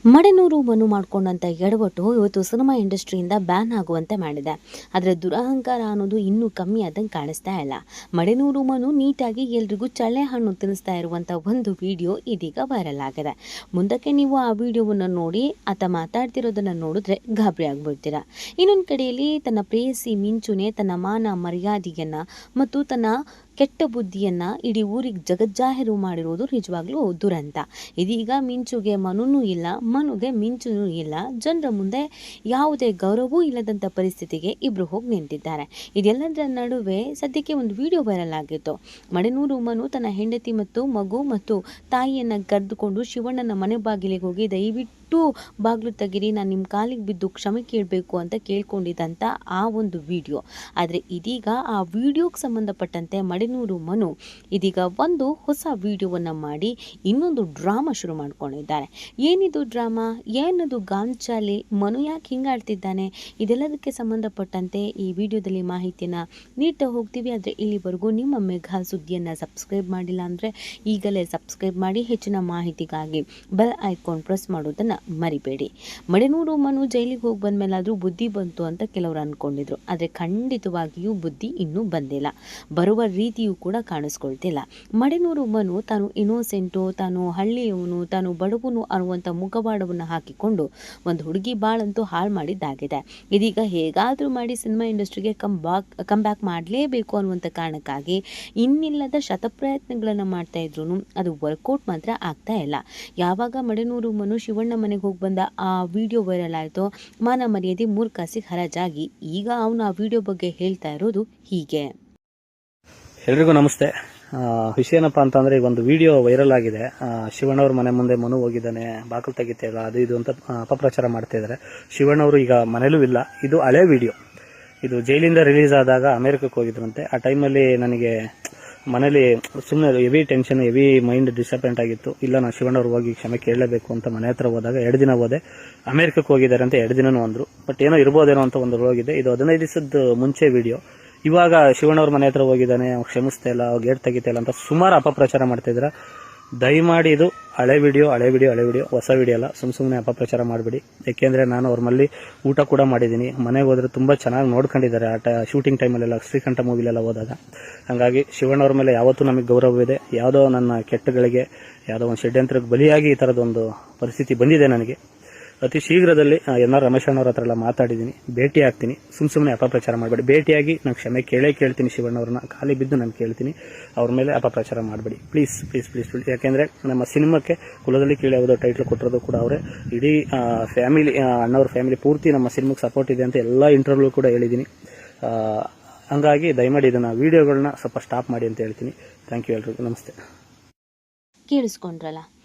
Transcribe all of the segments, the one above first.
ಮಡೆನೂರು ಮನು ಮಾಡಿಕೊಂಡಂಥ ಎಡವಟ್ಟು ಇವತ್ತು cinema ಇಂಡಸ್ಟ್ರಿಯಿಂದ ban ಆಗುವಂತೆ ಮಾಡಿದೆ. ಆದರೆ ದುರಹಂಕಾರ ಅನ್ನೋದು ಇನ್ನೂ ಕಮ್ಮಿ ಆದಂಗೆ ಕಾಣಿಸ್ತಾ ಇಲ್ಲ. ಮಡೆನೂರು ಮನು ನೀಟಾಗಿ ಎಲ್ರಿಗೂ ಚಳ್ಳೆ ಹಣ್ಣು ತಿನ್ನಿಸ್ತಾ ಇರುವಂಥ ಒಂದು ವಿಡಿಯೋ ಇದೀಗ ವೈರಲ್ ಆಗಿದೆ. ಮುಂದಕ್ಕೆ ನೀವು ಆ ವಿಡಿಯೋವನ್ನು ನೋಡಿ ಆತ ಮಾತಾಡ್ತಿರೋದನ್ನು ನೋಡಿದ್ರೆ ಗಾಬರಿ ಆಗ್ಬಿಡ್ತೀರಾ. ಇನ್ನೊಂದು ಕಡೆಯಲ್ಲಿ ತನ್ನ ಪ್ರೇಯಸಿ ಮಿಂಚುನೆ ತನ್ನ ಮಾನ ಮರ್ಯಾದೆಯನ್ನು ಮತ್ತು ತನ್ನ ಕೆಟ್ಟ ಬುದ್ಧಿಯನ್ನು ಇಡೀ ಊರಿಗೆ ಜಗಜ್ಜಾಹಿರು ಮಾಡಿರೋದು ನಿಜವಾಗ್ಲೂ ದುರಂತ. ಇದೀಗ ಮಿಂಚುಗೆ ಮನುನೂ ಇಲ್ಲ, ಮನುಗೆ ಮಿಂಚುನೂ ಇಲ್ಲ. ಜನರ ಮುಂದೆ ಯಾವುದೇ ಗೌರವವೂ ಇಲ್ಲದಂಥ ಪರಿಸ್ಥಿತಿಗೆ ಇಬ್ಬರು ಹೋಗಿ ನಿಂತಿದ್ದಾರೆ. ಇದೆಲ್ಲದರ ನಡುವೆ ಸದ್ಯಕ್ಕೆ ಒಂದು ವಿಡಿಯೋ ವೈರಲ್ ಆಗಿತ್ತು. ಮಡೆನೂರು ಮನು ತನ್ನ ಹೆಂಡತಿ ಮತ್ತು ಮಗು ಮತ್ತು ತಾಯಿಯನ್ನು ಕರೆದುಕೊಂಡು ಶಿವಣ್ಣನ ಮನೆ ಬಾಗಿಲಿಗೆ ಹೋಗಿ ದಯವಿಟ್ಟು ಬಾಗಿಲು ತೆಗಿರಿ, ನಾನು ನಿಮ್ಮ ಕಾಲಿಗೆ ಬಿದ್ದು ಕ್ಷಮೆ ಕೇಳಬೇಕು ಅಂತ ಕೇಳ್ಕೊಂಡಿದ್ದಂಥ ಆ ಒಂದು ವಿಡಿಯೋ. ಆದರೆ ಇದೀಗ ಆ ವಿಡಿಯೋಗೆ ಸಂಬಂಧಪಟ್ಟಂತೆ ಮಡೆನೂರು ಮನು ಇದೀಗ ಒಂದು ಹೊಸ ವಿಡಿಯೋವನ್ನು ಮಾಡಿ ಇನ್ನೊಂದು ಡ್ರಾಮಾ ಶುರು ಮಾಡ್ಕೊಂಡಿದ್ದಾರೆ. ಏನಿದು ಡ್ರಾಮಾ, ಏನದು ಗಾಂಚಾಲಿ, ಮನು ಯಾಕೆ ಹಿಂಗಾಡ್ತಿದ್ದಾನೆ, ಇದೆಲ್ಲದಕ್ಕೆ ಸಂಬಂಧಪಟ್ಟಂತೆ ಈ ವಿಡಿಯೋದಲ್ಲಿ ಮಾಹಿತಿಯನ್ನು ನೀಡ್ತಾ ಹೋಗ್ತೀವಿ. ಆದರೆ ಇಲ್ಲಿವರೆಗೂ ನಿಮ್ಮ ಮೆಗಾ ಸುದ್ದಿಯನ್ನು ಸಬ್ಸ್ಕ್ರೈಬ್ ಮಾಡಿಲ್ಲ ಅಂದರೆ ಈಗಲೇ ಸಬ್ಸ್ಕ್ರೈಬ್ ಮಾಡಿ. ಹೆಚ್ಚಿನ ಮಾಹಿತಿಗಾಗಿ ಬೆಲ್ ಐಕಾನ್ ಪ್ರೆಸ್ ಮಾಡೋದನ್ನು ಮರಿಬೇಡಿ. ಮಡೆನೂರು ಮನು ಜೈಲಿಗೆ ಹೋಗಿ ಬಂದಮೇಲಾದರೂ ಬುದ್ಧಿ ಬಂತು ಅಂತ ಕೆಲವರು ಅಂದ್ಕೊಂಡಿದ್ರು. ಆದರೆ ಖಂಡಿತವಾಗಿಯೂ ಬುದ್ಧಿ ಇನ್ನೂ ಬಂದಿಲ್ಲ, ಬರುವ ರೀತಿಯೂ ಕೂಡ ಕಾಣಿಸ್ಕೊಳ್ತಿಲ್ಲ. ಮಡೆನೂರು ಮನು ತಾನು ಇನ್ನೋಸೆಂಟು, ತಾನು ಹಳ್ಳಿಯವನು, ತಾನು ಬಡವನು ಅನ್ನುವಂಥ ಮುಖವಾಡವನ್ನು ಹಾಕಿಕೊಂಡು ಒಂದು ಹುಡುಗಿ ಬಾಳಂತೂ ಹಾಳು ಮಾಡಿದ್ದಾಗಿದೆ. ಇದೀಗ ಹೇಗಾದರೂ ಮಾಡಿ ಸಿನಿಮಾ ಇಂಡಸ್ಟ್ರಿಗೆ ಕಮ್ ಬ್ಯಾಕ್ ಮಾಡಲೇಬೇಕು ಅನ್ನುವಂಥ ಕಾರಣಕ್ಕಾಗಿ ಇನ್ನಿಲ್ಲದ ಶತಪ್ರಯತ್ನಗಳನ್ನು ಮಾಡ್ತಾ ಇದ್ರು. ಅದು ವರ್ಕೌಟ್ ಮಾತ್ರ ಆಗ್ತಾ ಇಲ್ಲ. ಯಾವಾಗ ಮಡೆನೂರು ಮನು ಶಿವಣ್ಣ ಮನೆಗೆ ಹೋಗಿ ಬಂದ ಆ ವಿಡಿಯೋ ವೈರಲ್ ಆಯಿತು, ಮಾನ ಮರ್ಯಾದೆ ಮೂರ್ಖಾಸಿಗೆ ಹರಾಜಾಗಿ ಈಗ ಅವನು ಆ ವಿಡಿಯೋ ಬಗ್ಗೆ ಹೇಳ್ತಾ ಇರೋದು ಹೀಗೆ. ಎಲ್ರಿಗೂ ನಮಸ್ತೆ. ವಿಷಯ ಏನಪ್ಪ ಅಂತಂದ್ರೆ ಈಗ ಒಂದು ವಿಡಿಯೋ ವೈರಲ್ ಆಗಿದೆ. ಶಿವಣ್ಣವ್ರ ಮನೆ ಮುಂದೆ ಮನು ಹೋಗಿದ್ದಾನೆ, ಬಾಕಲು ತೆಗಿತಿಲ್ಲ, ಅದು ಇದು ಅಂತ ಅಪಪ್ರಚಾರ ಮಾಡ್ತಾ ಇದ್ದಾರೆ. ಶಿವಣ್ಣವರು ಈಗ ಮನೇಲೂ ಇಲ್ಲ. ಇದು ಹಳೆ ವಿಡಿಯೋ. ಇದು ಜೈಲಿಂದ ರಿಲೀಸ್ ಆದಾಗ ಅಮೆರಿಕಕ್ಕೆ ಹೋಗಿದ್ರಂತೆ. ಆ ಟೈಮಲ್ಲಿ ನನಗೆ ಮನೇಲಿ ಸುಮ್ಮನೆ heavy tension, heavy mind disappoint ಆಗಿತ್ತು. ಇಲ್ಲ, ನಾನು ಶಿವಣ್ಣವ್ರು ಹೋಗಿ ಕ್ಷಮೆ ಕೇಳಲೇಬೇಕು ಅಂತ ಮನೆ ಹತ್ರ ಹೋದಾಗ 2 ದಿನ ಹೋದೆ. ಅಮೆರಿಕಕ್ಕೆ ಹೋಗಿದ್ದಾರೆ ಅಂತ 2 ದಿನನೂ ಅಂದ್ರು. ಬಟ್ ಏನೋ ಇರ್ಬೋದೇನೋ ಅಂತ ಒಂದು ಹೋಗಿದೆ. ಇದು 15 ದಿವಸದ ಮುಂಚೆ ವಿಡಿಯೋ. ಇವಾಗ ಶಿವಣ್ಣವ್ರ ಮನೆ ಹತ್ರ ಹೋಗಿದ್ದಾನೆ, ಅವ್ರು ಕ್ಷಮಿಸ್ತಾ ಇಲ್ಲ, ಅವ್ರು ಗೇಟ್ ತೆಗಿತಾ ಇಲ್ಲ ಅಂತ ಸುಮಾರು ಅಪಪ್ರಚಾರ ಮಾಡ್ತಿದ್ರ. ದಯಮಾಡಿ ಇದು ಹಳೆ ವಿಡಿಯೋ, ಹೊಸ ವಿಡಿಯೋ ಅಲ್ಲ. ಸುಮ್ಮನೆ ಅಪಪ್ರಚಾರ ಮಾಡಬೇಡಿ. ಯಾಕೆಂದ್ರೆ ನಾನು ಅವ್ರ ಮಲ್ಲಿ ಊಟ ಕೂಡ ಮಾಡಿದ್ದೀನಿ. ಮನೆಗೆ ಹೋದ್ರೆ ತುಂಬಾ ಚೆನ್ನಾಗಿ ನೋಡ್ಕೊಂಡಿದ್ದಾರೆ. ಶೂಟಿಂಗ್ ಟೈಮಲ್ಲೆಲ್ಲ, ಶ್ರೀಕಂಠ ಮೂವಿಲೆಲ್ಲ ಹೋದಾಗ. ಹಾಗಾಗಿ ಶಿವಣ್ಣವ್ರ ಮೇಲೆ ಯಾವತ್ತೂ ನಮಗೆ ಗೌರವವಿದೆ. ಯಾವುದೋ ನನ್ನ ಕೆಟ್ಟಗಳಿಗೆ, ಯಾವುದೋ ಒಂದು ಷಡ್ಯಂತ್ರಕ್ಕೆ ಬಲಿಯಾಗಿ ಈ ಥರದೊಂದು ಪರಿಸ್ಥಿತಿ ಬಂದಿದೆ ನನಗೆ. ಅತಿ ಶೀಘ್ರದಲ್ಲಿ ಎನ್ ಆರ್ ರಮೇಶ್ ಅಣ್ಣವ್ರ ಹತ್ರ ಎಲ್ಲ ಮಾತಾಡಿದ್ದೀನಿ, ಭೇಟಿ ಆಗ್ತೀನಿ. ಸುಮ್ಮನೆ ಅಪಪ್ರಚಾರ ಮಾಡಬೇಡಿ. ಭೇಟಿಯಾಗಿ ನಾನು ಕ್ಷಮೆ ಕೇಳ್ತೀನಿ. ಶಿವಣ್ಣವ್ರನ್ನ ಕಾಲಿ ಬಿದ್ದು ನಾನು ಕೇಳ್ತೀನಿ. ಅವ್ರ ಮೇಲೆ ಅಪಪ್ರಚಾರ ಮಾಡಬೇಡಿ ಪ್ಲೀಸ್. ಯಾಕೆಂದ್ರೆ ನಮ್ಮ ಸಿನಿಮಾಕ್ಕೆ ಕುಲದಲ್ಲಿ ಕೀಳಾಗೋದು ಟೈಟ್ಲ್ ಕೊಟ್ಟಿರೋದು ಕೂಡ ಅವರೇ. ಇಡೀ ಫ್ಯಾಮಿಲಿ, ಅಣ್ಣವ್ರ ಫ್ಯಾಮಿಲಿ ಪೂರ್ತಿ ನಮ್ಮ ಸಿನಿಮಾಕ್ಕೆ ಸಪೋರ್ಟ್ ಇದೆ ಅಂತ ಎಲ್ಲ ಇಂಟರ್ವ್ಯೂ ಕೂಡ ಹೇಳಿದ್ದೀನಿ. ಹಂಗಾಗಿ ದಯಮಾಡಿ ಇದನ್ನ ವಿಡಿಯೋಗಳನ್ನ ಸ್ವಲ್ಪ ಸ್ಟಾಪ್ ಮಾಡಿ ಅಂತ ಹೇಳ್ತೀನಿ. ಥ್ಯಾಂಕ್ ಯು ಎಲ್ರಿಗೂ. ನಮಸ್ತೆ. ಕೇಳಿಸ್ಕೊಂಡ್ರಲ್ಲ,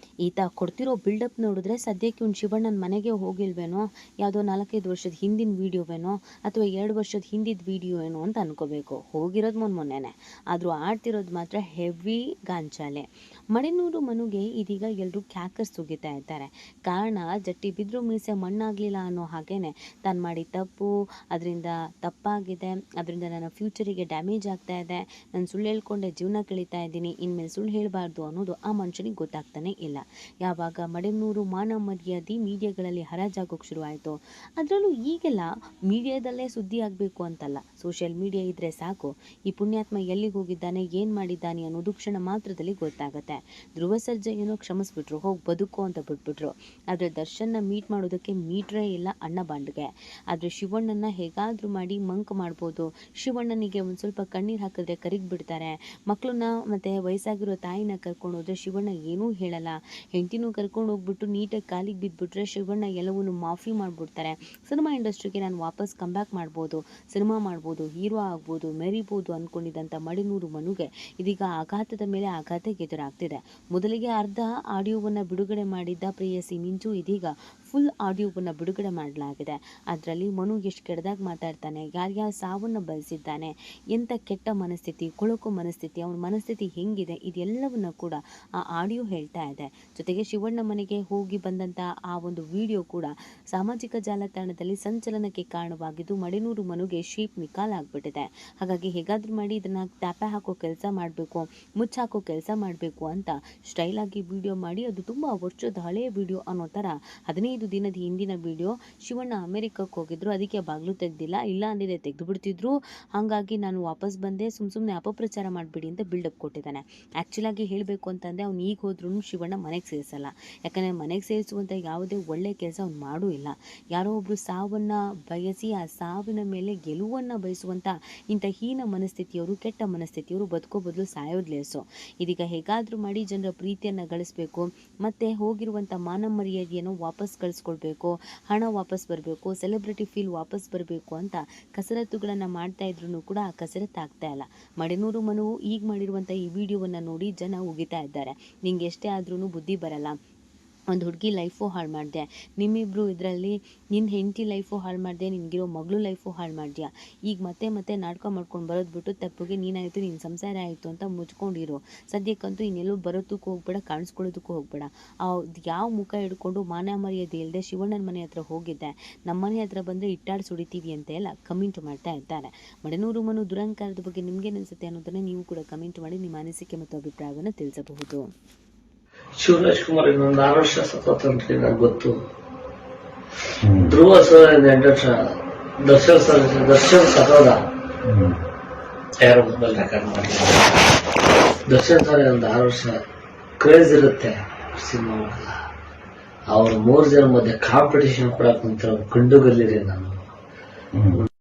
ಈತ ಕೊಡ್ತಿರೋ ಬಿಲ್ಡಪ್ ನೋಡಿದ್ರೆ ಸದ್ಯಕ್ಕೆ ಒಂದು ಶಿವಣ್ಣನ ಮನೆಗೆ ಹೋಗಿಲ್ವೇನೋ, ಯಾವುದೋ 4-5 ವರ್ಷದ ಹಿಂದಿನ ವಿಡಿಯೋವೇನೋ ಅಥವಾ 2 ವರ್ಷದ ಹಿಂದಿದ ವಿಡಿಯೋ ಏನೋ ಅಂತ ಅನ್ಕೋಬೇಕು. ಹೋಗಿರೋದು ಮೊನ್ನೆನೆ, ಆದರೂ ಆಡ್ತಿರೋದು ಮಾತ್ರ ಹೆವಿ ಗಾಂಚಾಲೆ. ಮಡೆನೂರು ಮನುಗೆ ಇದೀಗ ಎಲ್ಲರೂ ಕ್ಯಾಕರ್ಸ್ ಸುಗಿತಾ ಇದ್ದಾರೆ. ಕಾರಣ ಜಟ್ಟಿ ಬಿದ್ದರೂ ಮೀಸೆ ಮಣ್ಣಾಗಲಿಲ್ಲ ಅನ್ನೋ ಹಾಗೇನೆ ತಾನು ಮಾಡಿ ತಪ್ಪು, ಅದರಿಂದ ತಪ್ಪಾಗಿದೆ, ಅದರಿಂದ ನನ್ನ ಫ್ಯೂಚರಿಗೆ ಡ್ಯಾಮೇಜ್ ಆಗ್ತಾ ಇದೆ, ನಾನು ಸುಳ್ಳು ಹೇಳ್ಕೊಂಡೆ ಜೀವನ ಕಳೀತಾ ಇದ್ದೀನಿ, ಇನ್ಮೇಲೆ ಸುಳ್ಳು ಹೇಳಬಾರ್ದು ಅನ್ನೋದು ಆ ಮನುಷ್ಯನಿಗೆ ಗೊತ್ತಾಗ್ತಾನೆ ಇಲ್ಲ. ಯಾವಾಗ ಮಡೆನೂರು ಮಾನ ಮರ್ಯಾದೆ ಮೀಡಿಯಾಗಳಲ್ಲಿ ಹರಾಜಾಗೋಕೆ ಶುರುವಾಯಿತು. ಅದರಲ್ಲೂ ಈಗೆಲ್ಲ ಮೀಡಿಯಾದಲ್ಲೇ ಸುದ್ದಿ ಆಗಬೇಕು ಅಂತಲ್ಲ, ಸೋಷಿಯಲ್ ಮೀಡಿಯಾ ಇದ್ರೆ ಸಾಕು. ಈ ಪುಣ್ಯಾತ್ಮ ಎಲ್ಲಿಗೆ ಹೋಗಿದ್ದಾನೆ, ಏನು ಮಾಡಿದ್ದಾನೆ ಅನ್ನೋದು ಕ್ಷಣ ಮಾತ್ರದಲ್ಲಿ ಗೊತ್ತಾಗುತ್ತೆ. ಧ್ರುವ ಸರ್ಜಾ ಏನೋ ಕ್ಷಮಿಸ್ಬಿಟ್ರು, ಹೋಗಿ ಬದುಕು ಅಂತ ಬಿಟ್ಬಿಟ್ರು. ಆದರೆ ದರ್ಶನ್ನ ಮೀಟ್ ಮಾಡೋದಕ್ಕೆ ಮೀಟ್ರೇ ಇಲ್ಲ ಅಣ್ಣ ಬಾಂಡ್ಗೆ. ಆದರೆ ಶಿವಣ್ಣನ ಹೇಗಾದರೂ ಮಾಡಿ ಮಂಕ್ ಮಾಡ್ಬೋದು. ಶಿವಣ್ಣನಿಗೆ ಒಂದು ಸ್ವಲ್ಪ ಕಣ್ಣೀರು ಹಾಕಿದ್ರೆ ಕರಿಗ್ ಬಿಡ್ತಾರೆ. ಮಕ್ಕಳನ್ನ ಮತ್ತು ವಯಸ್ಸಾಗಿರೋ ತಾಯಿನ ಕರ್ಕೊಂಡು ಹೋದ್ರೆ ಶಿವಣ್ಣ ಏನೂ ಹೇಳಲ್ಲ. ಹೆಂಡತಿನೂ ಕರ್ಕೊಂಡು ಹೋಗ್ಬಿಟ್ಟು ನೀಟಾಗಿ ಕಾಲಿಗೆ ಬಿದ್ದುಬಿಟ್ರೆ ಶಿವಣ್ಣ ಎಲ್ಲವನ್ನೂ ಮಾಫಿ ಮಾಡಿಬಿಡ್ತಾರೆ. ಸಿನಿಮಾ ಇಂಡಸ್ಟ್ರಿಗೆ ನಾನು ವಾಪಸ್ ಕಮ್ ಬ್ಯಾಕ್ ಮಾಡ್ಬೋದು, ಸಿನಿಮಾ ಮಾಡ್ಬೋದು, ಹೀರೋ ಆಗ್ಬೋದು, ಮೆರಿಬೋದು ಅಂದ್ಕೊಂಡಿದ್ದಂಥ ಮಡೆನೂರು ಮನುಗೆ ಇದೀಗ ಆಘಾತದ ಮೇಲೆ ಆಘಾತ ಎದುರಾಗ್ತಿದೆ. ಮೊದಲಿಗೆ ಅರ್ಧ ಆಡಿಯೋವನ್ನು ಬಿಡುಗಡೆ ಮಾಡಿದ್ದ ಪ್ರೇಯಸಿ ಮಿಂಚು ಇದೀಗ ಫುಲ್ ಆಡಿಯೋವನ್ನು ಬಿಡುಗಡೆ ಮಾಡಲಾಗಿದೆ. ಅದರಲ್ಲಿ ಮನು ಎಷ್ಟು ಕೆಟ್ಟದಾಗಿ ಮಾತಾಡ್ತಾನೆ, ಯಾರ್ಯಾರ ಸಾವನ್ನು ಬಯಸಿದ್ದಾನೆ, ಎಂಥ ಕೆಟ್ಟ ಮನಸ್ಥಿತಿ, ಕೊಳಕು ಮನಸ್ಥಿತಿ, ಅವನ ಮನಸ್ಥಿತಿ ಹೆಂಗಿದೆ, ಇದೆಲ್ಲವನ್ನ ಕೂಡ ಆ ಆಡಿಯೋ ಹೇಳ್ತಾ ಇದೆ. ಜೊತೆಗೆ ಶಿವಣ್ಣ ಮನೆಗೆ ಹೋಗಿ ಬಂದಂಥ ಆ ಒಂದು ವಿಡಿಯೋ ಕೂಡ ಸಾಮಾಜಿಕ ಜಾಲತಾಣದಲ್ಲಿ ಸಂಚಲನಕ್ಕೆ ಕಾರಣವಾಗಿದ್ದು ಮಡೆನೂರು ಮನುಗೆ ಶೀಪ್ ನಿಕಾಲ್ ಆಗ್ಬಿಟ್ಟಿದೆ. ಹಾಗಾಗಿ ಹೇಗಾದ್ರೂ ಮಾಡಿ ಇದನ್ನ ಟ್ಯಾಪೆ ಹಾಕೋ ಕೆಲಸ ಮಾಡಬೇಕು, ಮುಚ್ಚಾಕೋ ಕೆಲಸ ಮಾಡಬೇಕು ಅಂತ ಸ್ಟೈಲ್ ಆಗಿ ವಿಡಿಯೋ ಮಾಡಿ, ಅದು ತುಂಬಾ ವರ್ಷದ ಹಳೆಯ ವಿಡಿಯೋ ಅನ್ನೋ ತರ 15 ದಿನದ ಹಿಂದಿನ ವಿಡಿಯೋ. ಶಿವಣ್ಣ ಅಮೆರಿಕಕ್ಕೆ ಹೋಗಿದ್ರು, ಅದಕ್ಕೆ ಬಾಗ್ಲು ತೆಗ್ದಿಲ್ಲ, ಇಲ್ಲ ಅಂದಿದೆ ತೆಗೆದು ಬಿಡ್ತಿದ್ರು, ಹಾಗಾಗಿ ನಾನು ವಾಪಸ್ ಬಂದೆ, ಸುಮ್ಮನೆ ಅಪಪ್ರಚಾರ ಮಾಡಬೇಡಿ ಅಂತ ಬಿಲ್ಡಪ್ ಕೊಟ್ಟಿದ್ದಾನೆ. ಆ್ಯಕ್ಚುಲ್ ಆಗಿ ಹೇಳಬೇಕು ಅಂತಂದರೆ ಅವ್ನು ಈಗ ಹೋದ್ರೂ ಶಿವಣ್ಣ ಮನೆಗೆ ಸೇರಿಸಲ್ಲ. ಯಾಕಂದರೆ ಮನೆಗೆ ಸೇರಿಸುವಂಥ ಯಾವುದೇ ಒಳ್ಳೆಯ ಕೆಲಸ ಅವ್ನು ಮಾಡೂ ಇಲ್ಲ. ಯಾರೋ ಒಬ್ಬರು ಸಾವನ್ನು ಬಯಸಿ ಆ ಸಾವಿನ ಮೇಲೆ ಗೆಲುವನ್ನು ಬಯಸುವಂಥ ಇಂಥ ಹೀನ ಮನಸ್ಥಿತಿಯವರು, ಕೆಟ್ಟ ಮನಸ್ಥಿತಿಯವರು ಬದುಕೋ ಬದಲು ಸಾಯೋದು ಲೇಸು. ಇದೀಗ ಹೇಗಾದರೂ ಮಾಡಿ ಜನರ ಪ್ರೀತಿಯನ್ನು ಗಳಿಸ್ಬೇಕು, ಮತ್ತು ಹೋಗಿರುವಂಥ ಮಾನ ಮರ್ಯಾದೆಯನ್ನು ವಾಪಸ್ ಕಳಿಸ್ಕೊಳ್ಬೇಕು, ಹಣ ವಾಪಸ್ ಬರಬೇಕು, ಸೆಲೆಬ್ರಿಟಿ ಫೀಲ್ ವಾಪಸ್ ಬರಬೇಕು ಅಂತ ಕಸರತ್ತುಗಳನ್ನು ಮಾಡ್ತಾ ಇದ್ರು ಕೂಡ ಆ ಕಸರತ್ತು ಆಗ್ತಾ ಇಲ್ಲ. ಮಡೆನೂರು ಮನು ಈಗ ಮಾಡಿರುವಂಥ ಈ ವಿಡಿಯೋವನ್ನು ನೋಡಿ ಜನ ಉಗಿತಾ ಇದ್ದಾರೆ, ನಿಂಗೆ ಎಷ್ಟೇ ಆದ್ರೂ ಬುದ್ಧಿ ಬರಲ್ಲ, ಒಂದು ಹುಡುಗಿ ಲೈಫು ಹಾಳು ಮಾಡಿದೆ, ನಿಮ್ಮಿಬ್ರು ಇದರಲ್ಲಿ ನಿನ್ನ ಹೆಂಡತಿ ಲೈಫು ಹಾಳು ಮಾಡಿದೆ, ನಿನಗಿರೋ ಮಗಳು ಲೈಫು ಹಾಳು ಮಾಡಿದ್ಯಾ, ಈಗ ಮತ್ತೆ ನಾಟಕ ಮಾಡ್ಕೊಂಡು ಬರೋದು ಬಿಟ್ಟು ತಪ್ಪಿಗೆ ನೀನಾಯಿತು, ನಿನ್ನ ಸಂಸಾರ ಆಯಿತು ಅಂತ ಮುಚ್ಕೊಂಡಿರು. ಸದ್ಯಕ್ಕಂತೂ ಇನ್ನೆಲ್ಲೂ ಬರೋದಕ್ಕೂ ಹೋಗ್ಬೇಡ, ಕಾಣಿಸ್ಕೊಳ್ಳೋದಕ್ಕೂ ಹೋಗ್ಬೇಡ. ಯಾವ ಮುಖ ಹಿಡ್ಕೊಂಡು ಮಾನ ಮರ್ಯಾದೆ ಇಲ್ಲದೆ ಶಿವಣ್ಣನ ಮನೆ ಹತ್ರ ಹೋಗಿದ್ದೆ, ನಮ್ಮ ಮನೆ ಹತ್ರ ಬಂದರೆ ಇಟ್ಟಾಡಿ ಸುಡಿತೀವಿ ಅಂತ ಎಲ್ಲ ಕಮೆಂಟ್ ಮಾಡ್ತಾ ಇದ್ದಾರೆ. ಮಡೆನೂರು ಮನು ದುರಂಕಾರದ ಬಗ್ಗೆ ನಿಮ್ಗೇನು ಅನಿಸುತ್ತೆ ಅನ್ನೋದನ್ನು ನೀವು ಕೂಡ ಕಮೆಂಟ್ ಮಾಡಿ ನಿಮ್ಮ ಅನಿಸಿಕೆ ಮತ್ತು ಅಭಿಪ್ರಾಯವನ್ನು ತಿಳಿಸಬಹುದು. ಶಿವರಾಜ್ ಕುಮಾರ್ ಇನ್ನೊಂದು 6 ವರ್ಷ ಸತತಂತ್ರಿ ನಂಗೆ ಗೊತ್ತು. ಧ್ರುವ ಸರ್ 8 ವರ್ಷ, ದರ್ಶನ್ ಸತೋದ ಯಾರು ಮೊಬೈಲ್ ರೆಕಾರ್ಡ್ ಮಾಡಲಿಲ್ಲ. ದರ್ಶನ್ ಸರ್ ಒಂದು 6 ವರ್ಷ ಕ್ರೇಜ್ ಇರುತ್ತೆ ಸಿನಿಮಾ ಮಾಡಲ್ಲ. ಅವ್ರ 3 ಜನ ಮಧ್ಯೆ ಕಾಂಪಿಟೇಷನ್ ಕೊಡಕ್ ನಿಂತ ಕಂಡುಗಲ್ಲಿರಿ ನಾನು.